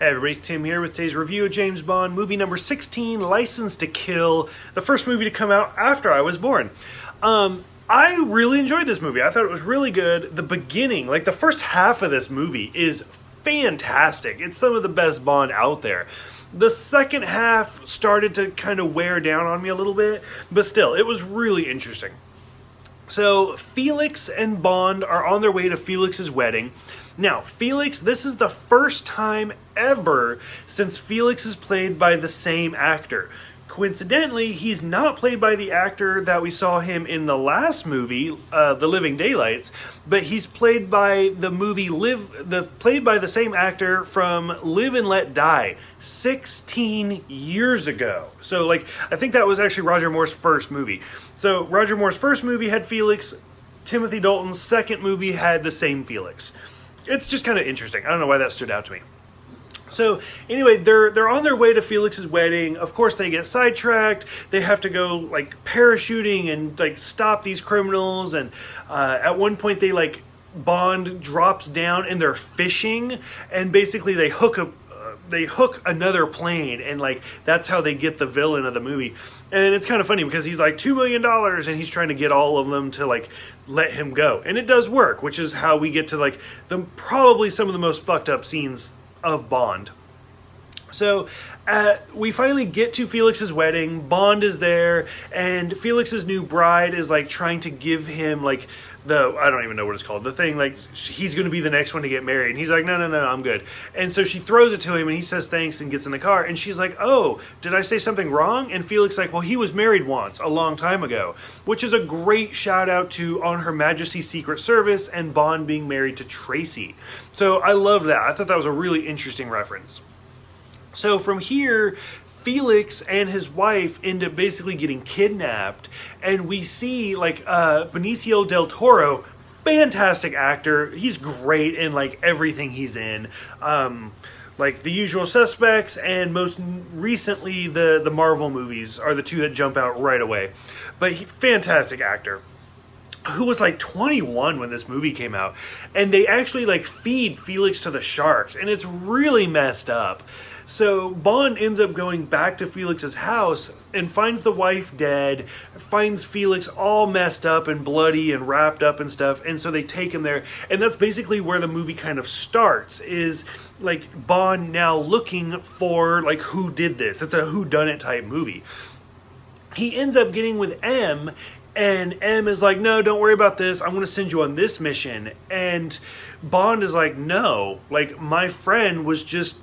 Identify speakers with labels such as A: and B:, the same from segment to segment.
A: Hey everybody, Tim here with today's review of James Bond, movie number 16, License to Kill, the first movie to come out after I was born. I really enjoyed this movie. I thought it was really good. The beginning, like the first half of this movie is fantastic. It's some of the best Bond out there. The second half started to kind of wear down on me a little bit, but still, it was really interesting. So, Felix and Bond are on their way to Felix's wedding. Now, Felix, this is the first time ever since Felix is played by the same actor. Coincidentally, he's not played by the actor that we saw him in the last movie, The Living Daylights, but he's played by played by the same actor from Live and Let Die 16 years ago. So, I think that was actually Roger Moore's first movie. So, Roger Moore's first movie had Felix. Timothy Dalton's second movie had the same Felix. It's just kind of interesting. I don't know why that stood out to me. So anyway, they're on their way to Felix's wedding. Of course, they get sidetracked. They have to go parachuting and stop these criminals. And at one point, they Bond drops down and they're fishing, and basically they hook another plane, and that's how they get the villain of the movie. And it's kind of funny because he's $2 million, and he's trying to get all of them to let him go, and it does work, which is how we get to probably some of the most fucked up scenes of Bond. So we finally get to Felix's wedding. Bond is there, and Felix's new bride is trying to give him I don't even know what it's called, the thing, he's going to be the next one to get married. And he's like, no, I'm good. And so she throws it to him, and he says thanks and gets in the car. And she's like, oh, did I say something wrong? And Felix well, he was married once, a long time ago. Which is a great shout out to On Her Majesty's Secret Service and Bond being married to Tracy. So I love that. I thought that was a really interesting reference. So from here, Felix and his wife end up basically getting kidnapped, and we see Benicio del Toro, fantastic actor. He's great in everything he's in. The Usual Suspects and most recently the Marvel movies are the two that jump out right away. But fantastic actor, who was 21 when this movie came out, and they actually feed Felix to the sharks, and it's really messed up. So Bond ends up going back to Felix's house and finds the wife dead, finds Felix all messed up and bloody and wrapped up and stuff, and so they take him there. And that's basically where the movie kind of starts, is Bond now looking for who did this. It's a whodunit type movie. He ends up getting with M, and M is no, don't worry about this. I'm going to send you on this mission. And Bond is no, my friend was just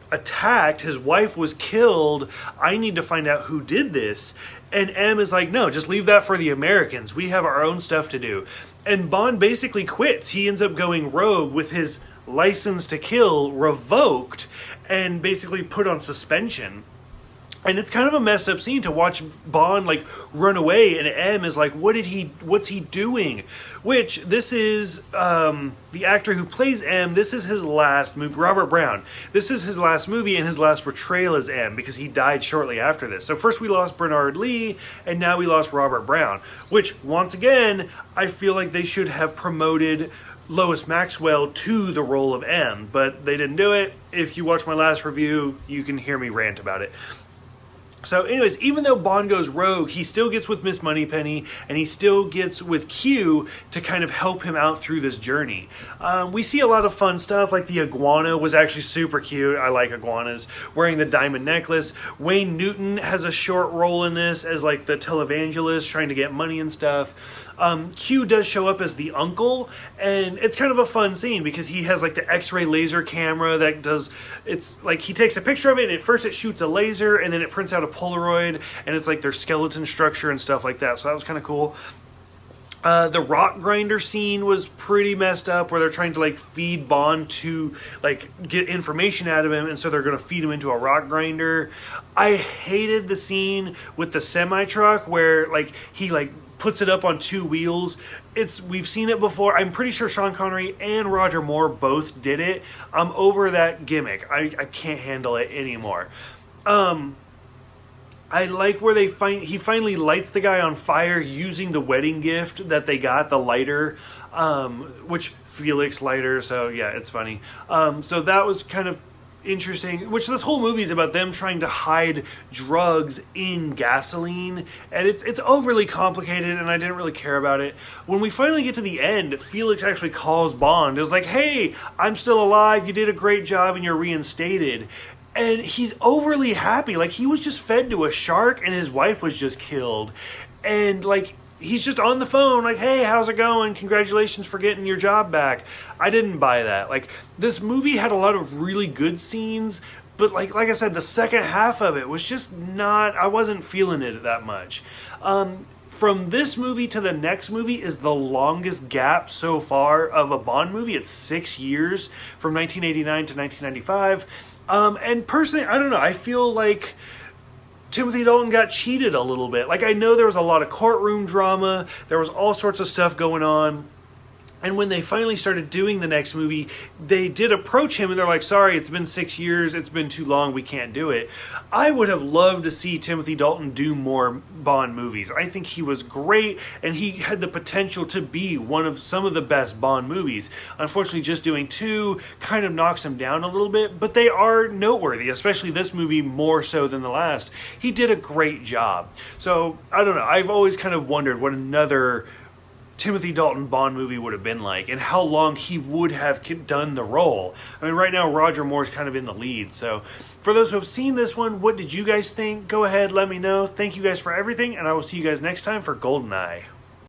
A: attacked, his wife was killed, I need to find out who did this. And M is no, just leave that for the Americans, we have our own stuff to do. And Bond basically quits. He ends up going rogue with his license to kill revoked and basically put on suspension. And it's kind of a messed up scene to watch Bond run away, and M is what's he doing? Which, this is the actor who plays M, this is his last movie, Robert Brown. This is his last movie and his last portrayal as M, because he died shortly after this. So first we lost Bernard Lee, and now we lost Robert Brown. Which, once again, I feel like they should have promoted Lois Maxwell to the role of M, but they didn't do it. If you watch my last review, you can hear me rant about it. So anyways, even though Bond goes rogue, he still gets with Miss Moneypenny, and he still gets with Q to kind of help him out through this journey. We see a lot of fun stuff, the iguana was actually super cute. I like iguanas. Wearing the diamond necklace. Wayne Newton has a short role in this as the televangelist trying to get money and stuff. Q does show up as the uncle, and it's kind of a fun scene because he has the X-ray laser camera that does, it's he takes a picture of it, and at first it shoots a laser, and then it prints out a Polaroid, and it's their skeleton structure and stuff like that, so that was kind of cool. The rock grinder scene was pretty messed up, where they're trying to feed Bond to get information out of him, and so they're going to feed him into a rock grinder. I hated the scene with the semi-truck where he puts it up on two wheels. We've seen it before. I'm pretty sure Sean Connery and Roger Moore both did it. I'm over that gimmick. I can't handle it anymore. I like where he finally lights the guy on fire using the wedding gift that they got, the lighter, which Felix lighter, so yeah, it's funny. So that was kind of interesting, which this whole movie is about them trying to hide drugs in gasoline, and it's overly complicated, and I didn't really care about it. When we finally get to the end, Felix actually calls Bond. It was like, hey, I'm still alive, you did a great job, and you're reinstated. And he's overly happy. Like, he was just fed to a shark, and his wife was just killed. And, like, he's just on the phone, like, hey, how's it going? Congratulations for getting your job back. I didn't buy that. Like, this movie had a lot of really good scenes, but like I said, the second half of it was just not, I wasn't feeling it that much. From this movie to the next movie is the longest gap so far of a Bond movie. It's 6 years from 1989 to 1995. And personally, I don't know, I feel like Timothy Dalton got cheated a little bit. Like, I know there was a lot of courtroom drama, there was all sorts of stuff going on. And when they finally started doing the next movie, they did approach him and they're like, sorry, it's been 6 years, it's been too long, we can't do it. I would have loved to see Timothy Dalton do more Bond movies. I think he was great, and he had the potential to be one of some of the best Bond movies. Unfortunately, just doing 2 kind of knocks him down a little bit, but they are noteworthy, especially this movie more so than the last. He did a great job. So, I don't know, I've always kind of wondered what another Timothy Dalton Bond movie would have been like, and how long he would have done the role. I mean, right now Roger Moore's kind of in the lead. So for those who have seen this one, what did you guys think? Go ahead, let me know. Thank you guys for everything, and I will see you guys next time for GoldenEye.